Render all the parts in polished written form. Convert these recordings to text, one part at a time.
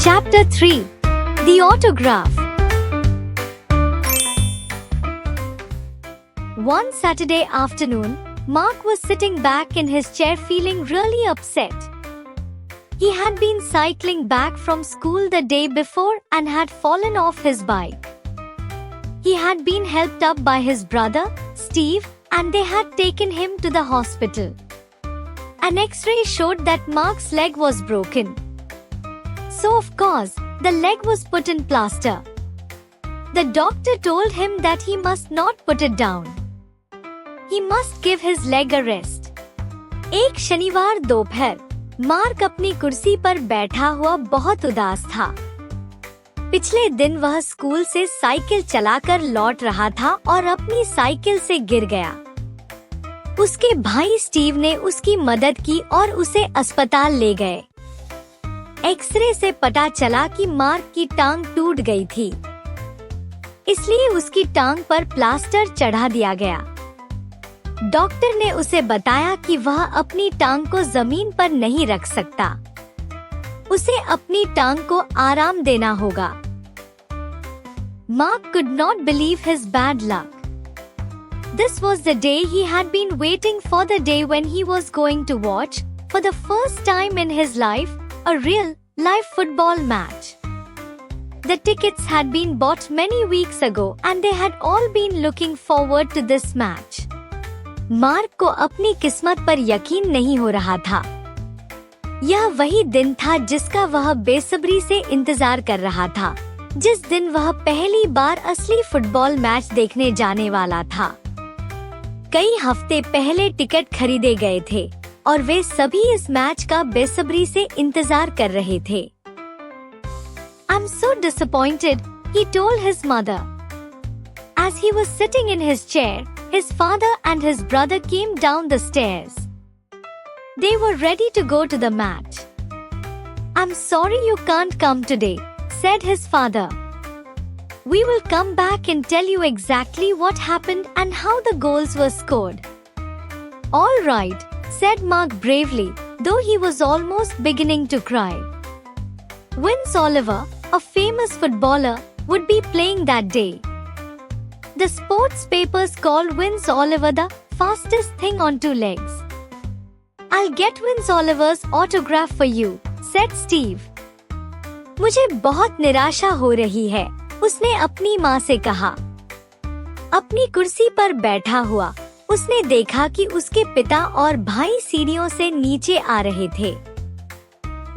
Chapter 3. The Autograph. One Saturday afternoon, Mark was sitting back in his chair feeling really upset. He had been cycling back from school the day before and had fallen off his bike. He had been helped up by his brother, Steve, and they had taken him to the hospital. An X-ray showed that Mark's leg was broken. So of course, the leg was put in plaster. The doctor told him that he must not put it down. He must give his leg a rest. एक शनिवार दोपहर, mark अपनी कुर्सी पर बैठा हुआ बहुत उदास था। पिछले दिन वह स्कूल से साइकिल चलाकर लौट रहा था और अपनी साइकिल से गिर गया। उसके भाई स्टीव ने उसकी मदद की और उसे अस्पताल ले गए। एक्सरे से पता चला कि मार्क की टांग टूट गई थी, इसलिए उसकी टांग पर प्लास्टर चढ़ा दिया गया। डॉक्टर ने उसे बताया कि वह अपनी टांग को जमीन पर नहीं रख सकता। उसे अपनी टांग को आराम देना होगा। Mark could not believe his bad luck. This was the day he had been waiting for, the day when he was going to watch, for the first time in his life, a real, live football match. The tickets had been bought many weeks ago and they had all been looking forward to this match. Mark को अपनी किस्मत पर यकीन नहीं हो रहा था। यह वही दिन था जिसका वह बेसब्री से इंतजार कर रहा था, जिस दिन वह पहली बार असली फुटबॉल मैच देखने जाने वाला था। कई हफ्ते पहले टिकट खरीदे गए थे और वे सभी इस मैच का बेसब्री से इंतजार कर रहे थे। I'm so disappointed, he told his mother. As he was sitting in his chair, his father and his brother came down the stairs. They were ready to go to the match. I'm sorry you can't come today, said his father. We will come back and tell you exactly what happened and how the goals were scored. All right, said Mark bravely, though he was almost beginning to cry. Vince Oliver, a famous footballer, would be playing that day. The sports papers called Vince Oliver the fastest thing on two legs. I'll get Vince Oliver's autograph for you, said Steve. मुझे बहुत निराशा हो रही है, उसने अपनी माँ से कहा। अपनी कुर्सी पर बैठा हुआ, उसने देखा कि उसके पिता और भाई सीढ़ियों से नीचे आ रहे थे।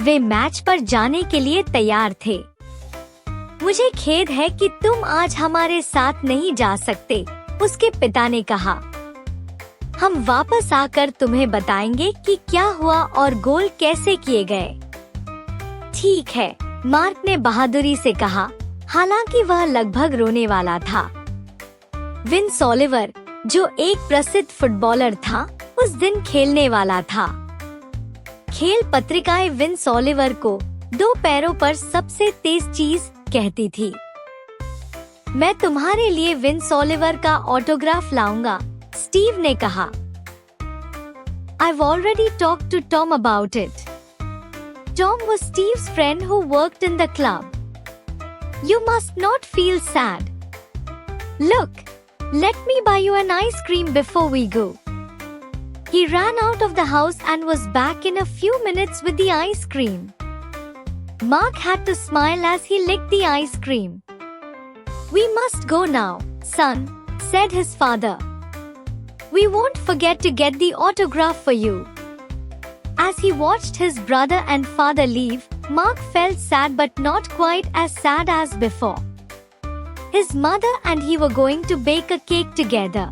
वे मैच पर जाने के लिए तैयार थे। मुझे खेद है कि तुम आज हमारे साथ नहीं जा सकते, उसके पिता ने कहा। हम वापस आकर तुम्हें बताएंगे कि क्या हुआ और गोल कैसे किए गए। ठीक है, मार्क ने बहादुरी से कहा, हालांकि वह लगभग रोने वाला था। विंस ओलिवर, जो एक प्रसिद्ध फुटबॉलर था, उस दिन खेलने वाला था। खेल पत्रिकाएं विंस ओलिवर को दो पैरों पर सबसे तेज चीज कहती थी। मैं तुम्हारे लिए विंस ओलिवर का ऑटोग्राफ लाऊंगा, स्टीव ने कहा। I've already talked to Tom about it. Tom was Steve's friend who worked in the club. You must not feel sad. Look, let me buy you an ice cream before we go. He ran out of the house and was back in a few minutes with the ice cream. Mark had to smile as he licked the ice cream. We must go now, son, said his father. We won't forget to get the autograph for you. As he watched his brother and father leave, Mark felt sad but not quite as sad as before. His mother and he were going to bake a cake together.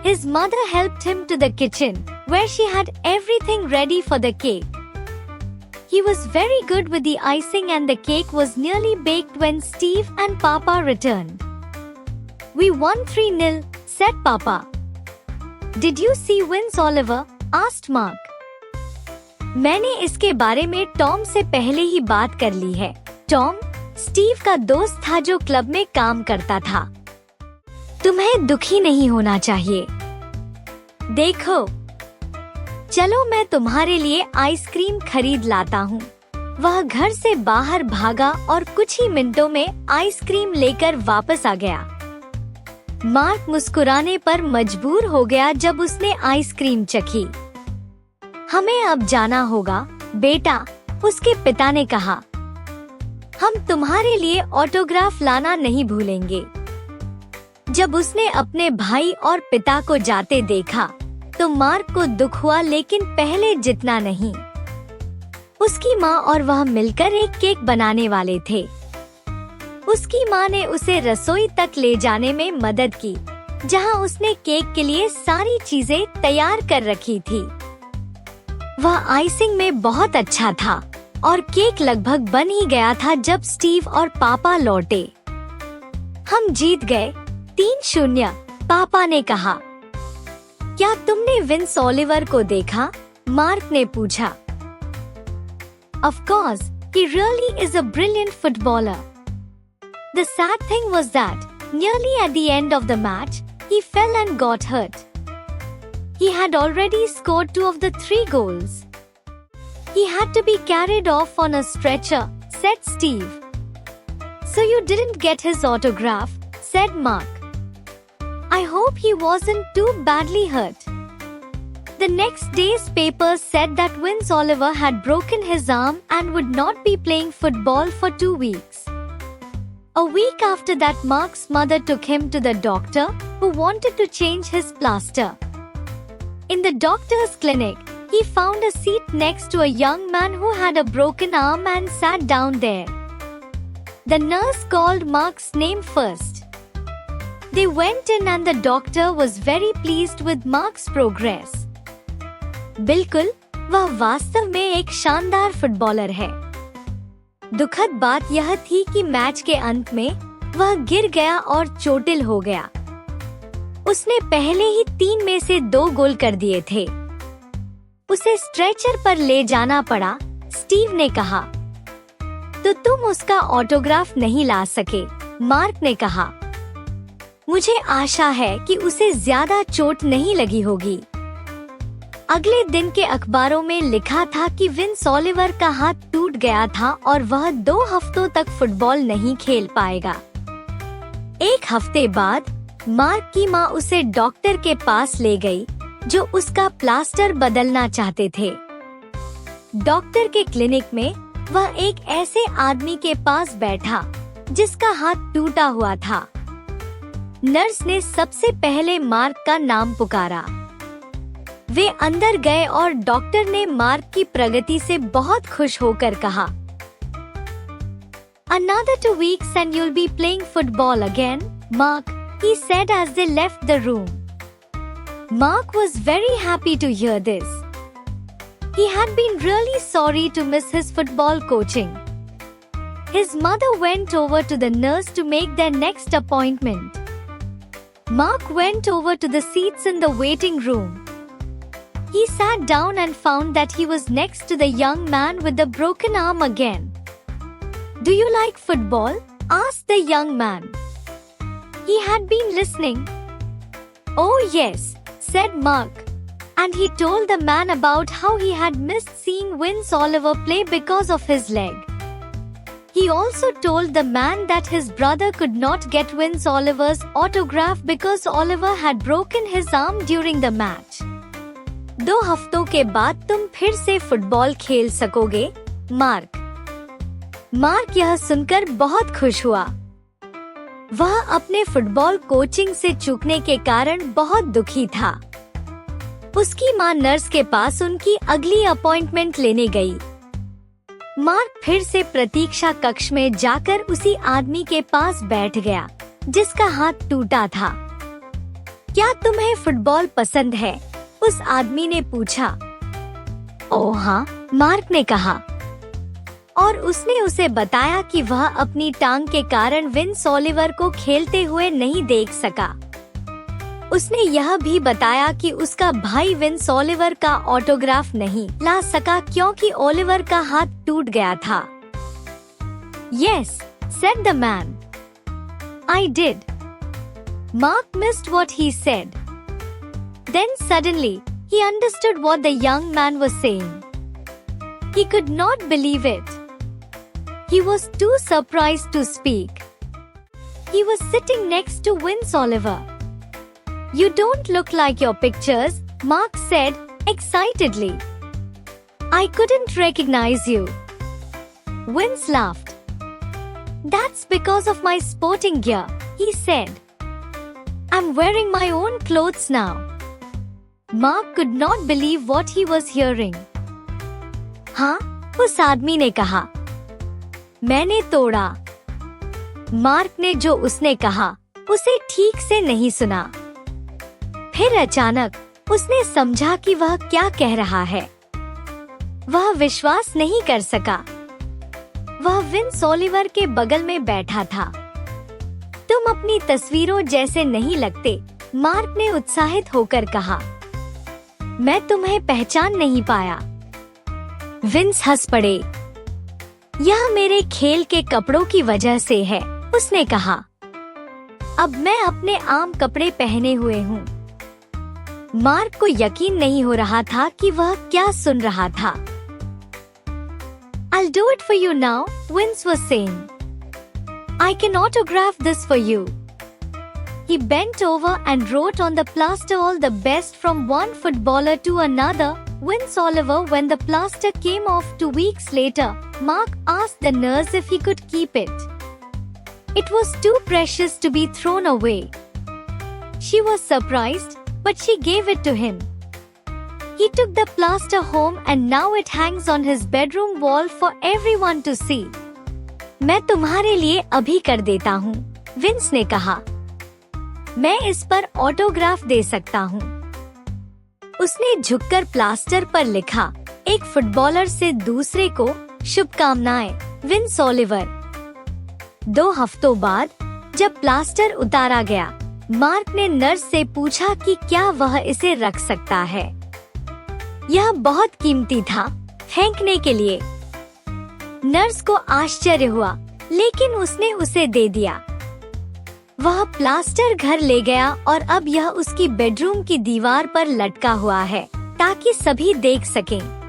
His mother helped him to the kitchen, where she had everything ready for the cake. He was very good with the icing and the cake was nearly baked when Steve and Papa returned. We won 3-0, said Papa. Did you see Vince Oliver? asked Mark. मैंने इसके बारे में Tom से पहले ही बात कर ली है। Tom, Steve का दोस्त था जो क्लब में काम करता था। तुम्हें दुखी नहीं होना चाहिए। देखो, चलो मैं तुम्हारे लिए आइसक्रीम खरीद लाता हूँ। वह घर से बाहर भागा और कुछ ही मिनटों में आइसक्रीम लेकर वापस आ गया। मार्क मुस्कुराने पर मजबूर हो गया जब उसने आइसक्रीम चखी। हमें अब जाना होगा, बेटा, उसके पिता ने कहा। हम तुम्हारे लिए ऑटोग्राफ लाना नहीं भूलेंगे। जब उसने अपने भाई और पिता को जाते देखा तो मार्क को दुख हुआ, लेकिन पहले जितना नहीं। उसकी माँ और वह मिलकर एक केक बनाने वाले थे। उसकी माँ ने उसे रसोई तक ले जाने में मदद की, जहाँ उसने केक के लिए सारी चीजें तैयार कर रखी थी। वह आइसिंग में बहुत अच्छा था और केक लगभग बन ही गया था जब स्टीव और पापा लौटे। हम जीत गए, 3-0, पापा ने कहा। क्या तुमने विंस ओलिवर को देखा? मार्क ने पूछा। Of course, he really is a brilliant footballer. The sad thing was that, nearly at the end of the match, he fell and got hurt. He had already scored 2 of the 3 goals. He had to be carried off on a stretcher, said Steve. So you didn't get his autograph, said Mark. I hope he wasn't too badly hurt. The next day's papers said that Vince Oliver had broken his arm and would not be playing football for 2 weeks. A week after that, Mark's mother took him to the doctor, who wanted to change his plaster. In the doctor's clinic, he found a seat next to a young man who had a broken arm and sat down there. The nurse called Mark's name first. They went in and the doctor was very pleased with Mark's progress. बिल्कुल, वह वास्तव में एक शानदार footballer है। दुखद बात यह थी कि मैच के अंत में वह गिर गया और चोटिल हो गया। उसने पहले ही 3 में से 2 गोल कर दिए थे। उसे स्ट्रेचर पर ले जाना पड़ा, स्टीव ने कहा। तो तुम उसका ऑटोग्राफ नहीं ला सके, मार्क ने कहा। मुझे आशा है कि उसे ज्यादा चोट नहीं लगी होगी। अगले दिन के अखबारों में लिखा था कि विंस ओलिवर का हाथ टूट गया था और वह 2 हफ्तों तक फुटबॉल नहीं खेल पाएगा। 1 हफ्ते बाद मार्क की माँ उसे डॉक्टर के पास ले गई, जो उसका प्लास्टर बदलना चाहते थे। डॉक्टर के क्लिनिक में वह एक ऐसे आदमी के पास बैठा जिसका हाथ टूटा हुआ था। नर्स ने सबसे पहले मार्क का नाम पुकारा। वे अंदर गए और डॉक्टर ने मार्क की प्रगति से बहुत खुश होकर कहा, Another 2 weeks and you'll be playing football again, Mark, he said as they left the room. Mark was very happy to hear this. He had been really sorry to miss his football coaching. His mother went over to the nurse to make their next appointment. Mark went over to the seats in the waiting room. He sat down and found that he was next to the young man with the broken arm again. Do you like football? Asked the young man. He had been listening. Oh yes, said Mark. And he told the man about how he had missed seeing Vince Oliver play because of his leg. He also told the man that his brother could not get Vince Oliver's autograph because Oliver had broken his arm during the match. 2 हफ्तों के बाद तुम फिर से football खेल सकोगे, mark. Mark यह सुनकर बहुत खुश हुआ। वह अपने फुटबॉल कोचिंग से चूकने के कारण बहुत दुखी था। उसकी माँ नर्स के पास उनकी अगली अपॉइंटमेंट लेने गई। मार्क फिर से प्रतीक्षा कक्ष में जाकर उसी आदमी के पास बैठ गया जिसका हाथ टूटा था। क्या तुम्हें फुटबॉल पसंद है? उस आदमी ने पूछा। ओह हाँ, मार्क ने कहा। और उसने उसे बताया कि वह अपनी टांग के कारण विंस ओलिवर को खेलते हुए नहीं देख सका। उसने यह भी बताया कि उसका भाई विंस ओलिवर का ऑटोग्राफ नहीं ला सका क्योंकि ओलिवर का हाथ टूट गया था। Yes, said the man. I did. Mark missed what he said. Then suddenly, he understood what the young man was saying. He could not believe it. He was too surprised to speak. He was sitting next to Vince Oliver. You don't look like your pictures, Mark said excitedly. I couldn't recognize you. Vince laughed. That's because of my sporting gear, he said. I'm wearing my own clothes now. Mark could not believe what he was hearing. हाँ, उस आदमी ने कहा। मैंने तोड़ा। Mark ने जो उसने कहा उसे ठीक से नहीं सुना। फिर अचानक उसने समझा कि वह क्या कह रहा है। वह विश्वास नहीं कर सका। वह विंस ओलिवर के बगल में बैठा था। तुम अपनी तस्वीरों जैसे नहीं लगते, मार्क ने उत्साहित होकर कहा। मैं तुम्हें पहचान नहीं पाया। विंस हंस पड़े। यह मेरे खेल के कपड़ों की वजह से है, उसने कहा। अब मैं अपने आम कपड़े पहने हुए हूँ। मार्क को यकीन नहीं हो रहा था कि वह क्या सुन रहा था। I'll do it for you now, Vince was saying. I can autograph this for you. He bent over and wrote on the plaster all the best from one footballer to another. Vince Oliver, when the plaster came off 2 weeks later, Mark asked the nurse if he could keep it. It was too precious to be thrown away. She was surprised, but she gave it to him. He took the plaster home and now it hangs on his bedroom wall for everyone to see. मैं तुम्हारे लिए अभी कर देता हूँ, wins ने कहा। मैं इस पर ऑटोग्राफ दे सकता हूँ। उसने झुककर प्लास्टर पर लिखा, एक फुटबॉलर से दूसरे को शुभकामनाएं, विंस ओलिवर। 2 हफ्तों बाद जब प्लास्टर उतारा गया, मार्क ने नर्स से पूछा कि क्या वह इसे रख सकता है। यह बहुत कीमती था, फेंकने के लिए। नर्स को आश्चर्य हुआ, लेकिन उसने उसे दे दिया। वह प्लास्टर घर ले गया और अब यह उसकी बेडरूम की दीवार पर लटका हुआ है, ताकि सभी देख सकें।